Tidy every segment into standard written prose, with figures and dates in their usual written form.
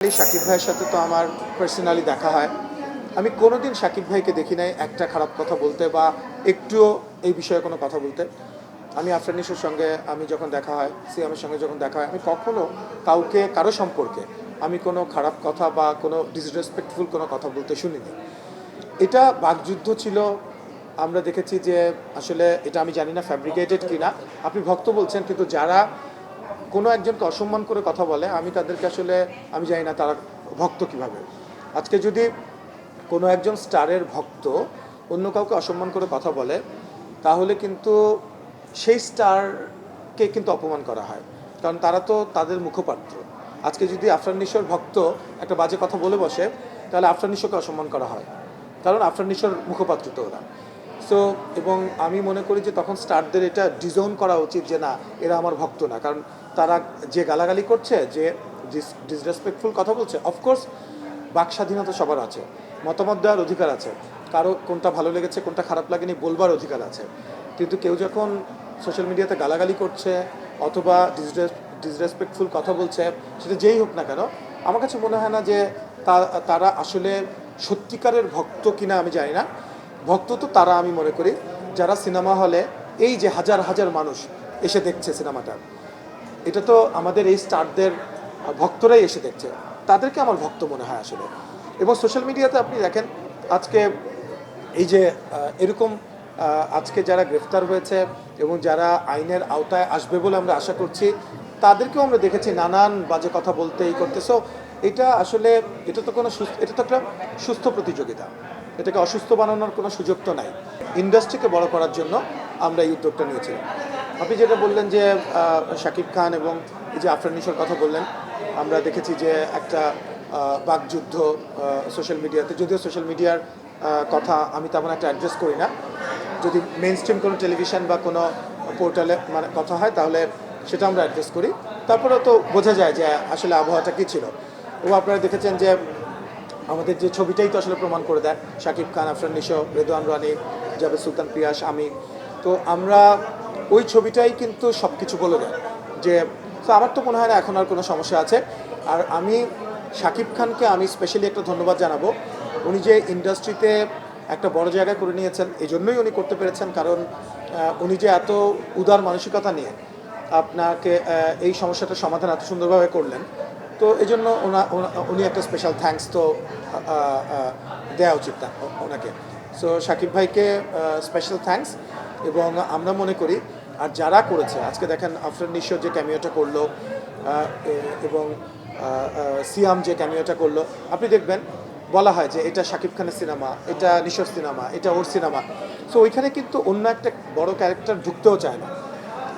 শাকিব ভাইয়ের সাথে তো আমার পার্সোনালি দেখা হয়। আমি কোনোদিন শাকিব ভাইকে দেখি নাই একটা খারাপ কথা বলতে বা একটুও এই বিষয়ে কোনো কথা বলতে। আমি আফরান নিশোর সঙ্গে আমি যখন দেখা হয়, সিয়ামের সঙ্গে যখন দেখা হয়, আমি কখনো কারো সম্পর্কে আমি কোনো খারাপ কথা বা কোনো ডিসরেসপেক্টফুল কোনো কথা বলতে শুনিনি। এটা বাকযুদ্ধ ছিল। আমরা দেখেছি যে আসলে এটা আমি জানি না ফ্যাব্রিকেটেড কিনা। আপনি ভক্ত বলছেন, কিন্তু যারা কোনো একজনকে অসম্মান করে কথা বলে, আমি তাদেরকে আসলে আমি জানি না তারা ভক্ত কিভাবে। আজকে যদি কোনো একজন স্টারের ভক্ত অন্য কাউকে অসম্মান করে কথা বলে, তাহলে কিন্তু সেই স্টারকে কিন্তু অপমান করা হয়, কারণ তারা তো তাদের মুখপাত্র। আজকে যদি আফরান নিশোর ভক্ত একটা বাজে কথা বলে বসে, তাহলে আফরান নিশোকে অসম্মান করা হয়, কারণ আফরান নিশোর মুখপাত্র তো ওরা। সো এবং আমি মনে করি যে তখন স্টারদের এটা ডিজোন করা উচিত যে না, এরা আমার ভক্ত না, কারণ তারা যে গালাগালি করছে, যে ডিসরেসপেক্টফুল কথা বলছে। অফকোর্স বাক স্বাধীনতা সবার আছে, মতামত দেওয়ার অধিকার আছে, কারো কোনটা ভালো লেগেছে কোনটা খারাপ লাগেনি বলবার অধিকার আছে। কিন্তু কেউ যখন সোশ্যাল মিডিয়াতে গালাগালি করছে অথবা ডিসরেসপেক্টফুল কথা বলছে, সেটা যেই হোক না কেন, আমার কাছে মনে হয় না যে তারা আসলে সত্যিকারের ভক্ত কিনা আমি জানি না। ভক্ত তো তারা, আমি মনে করি, যারা সিনেমা হলে এই যে হাজার হাজার মানুষ এসে দেখছে সিনেমাটা, এটা তো আমাদের এই স্টারদের ভক্তরাই এসে দেখছে, তাদেরকে আমার ভক্ত মনে হয় আসলে। এবং সোশ্যাল মিডিয়াতে আপনি দেখেন আজকে এই যে এরকম আজকে যারা গ্রেফতার হয়েছে এবং যারা আইনের আওতায় আসবে বলে আমরা আশা করছি, তাদেরকেও আমরা দেখেছি নানান বাজে কথা বলতে এই করতে। সো এটা আসলে এটা তো একটা সুস্থ প্রতিযোগিতা, এটাকে অসুস্থ বানানোর কোনো সুযোগ তো নাই। ইন্ডাস্ট্রিকে বড় করার জন্য আমরা এই উদ্যোগটা নিয়েছিলাম। আপনি যেটা বললেন যে শাকিব খান এবং এই যে আফরান নিশোর কথা বললেন, আমরা দেখেছি যে একটা বাকযুদ্ধ সোশ্যাল মিডিয়াতে, যদিও সোশ্যাল মিডিয়ার কথা আমি তেমন একটা অ্যাড্রেস করি না। যদি মেইন স্ট্রিম কোনো টেলিভিশন বা কোনো পোর্টালে মানে কথা হয়, তাহলে সেটা আমরা অ্যাড্রেস করি। তারপরেও তো বোঝা যায় যে আসলে আবহাওয়াটা কী ছিল। এবং আপনারা দেখেছেন যে আমাদের যে ছবিটাই তো আসলে প্রমাণ করে দেয়, শাকিব খান, আফরান নিশো, রেদওয়ান রানী, জাভেদ সুলতান পিয়াস, আমি। তো আমরা ওই ছবিটাই কিন্তু সব কিছু বলে দেয় যে, তো আমার তো মনে হয় না এখন আর কোনো সমস্যা আছে। আর আমি শাকিব খানকে আমি স্পেশালি একটা ধন্যবাদ জানাবো। উনি যে ইন্ডাস্ট্রিতে একটা বড় জায়গা করে নিয়েছেন, এই জন্যই উনি করতে পেরেছেন, কারণ উনি যে এত উদার মানসিকতা নিয়ে আপনাকে এই সমস্যাটার সমাধান এত সুন্দরভাবে করলেন। তো এই জন্য উনি একটা স্পেশাল থ্যাঙ্কস তো দেওয়া উচিত ওনাকে। সো শাকিব ভাইকে স্পেশাল থ্যাঙ্কস। এবং আমরা মনে করি, আর যারা করেছে, আজকে দেখেন আফরান নিশো যে ক্যামিওটা করলো এবং সিয়াম যে ক্যামিওটা করলো, আপনি দেখবেন বলা হয় যে এটা শাকিব খানের সিনেমা, এটা নিশোর সিনেমা, এটা ওর সিনেমা। সো ওইখানে কিন্তু অন্য একটা বড় ক্যারেক্টার ঢুকতেও চায় না।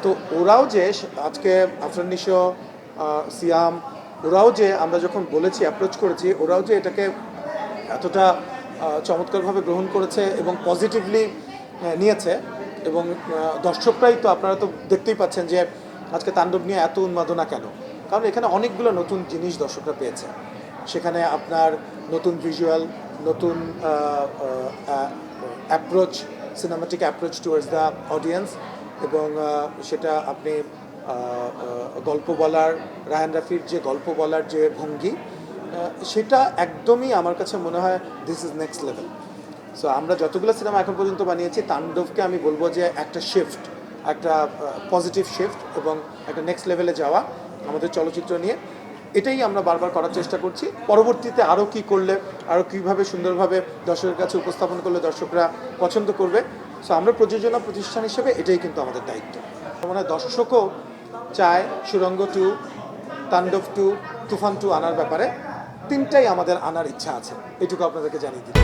তো ওরাও যে আজকে আফরান নিশো, সিয়াম, ওরাও যে আমরা যখন বলেছি, অ্যাপ্রোচ করেছি, ওরাও যে এটাকে এতটা চমৎকারভাবে গ্রহণ করেছে এবং পজিটিভলি নিয়েছে। এবং দর্শকরাই তো, আপনারা তো দেখতেই পাচ্ছেন যে আজকে তাণ্ডব নিয়ে এত উন্মাদনা কেন, কারণ এখানে অনেকগুলো নতুন জিনিস দর্শকরা পেয়েছে। সেখানে আপনার নতুন ভিজুয়াল, নতুন approach, cinematic approach towards the audience. এবং সেটা আপনি গল্প বলার, রায়হান রাফির যে গল্প বলার যে ভঙ্গি, সেটা একদমই আমার কাছে মনে হয় this is next level. So আমরা যতগুলো সিনেমা এখন পর্যন্ত বানিয়েছি, তাণ্ডবকে আমি বলবো যে একটা শিফট, একটা পজিটিভ শিফট এবং একটা নেক্সট লেভেলে যাওয়া আমাদের চলচ্চিত্র নিয়ে। এটাই আমরা বারবার করার চেষ্টা করছি। পরবর্তীতে আরও কী করলে, আরও কীভাবে সুন্দরভাবে দর্শকের কাছে উপস্থাপন করলে দর্শকরা পছন্দ করবে। সো আমরা প্রযোজনা প্রতিষ্ঠান হিসেবে এটাই কিন্তু আমাদের দায়িত্ব। মানে দর্শকও চায় সুড়ঙ্গ 2, তাণ্ডব 2, তুফান 2 আনার ব্যাপারে। তিনটাই আমাদের আনার ইচ্ছা আছে, এটুকু আপনাদেরকে জানিয়ে দিই।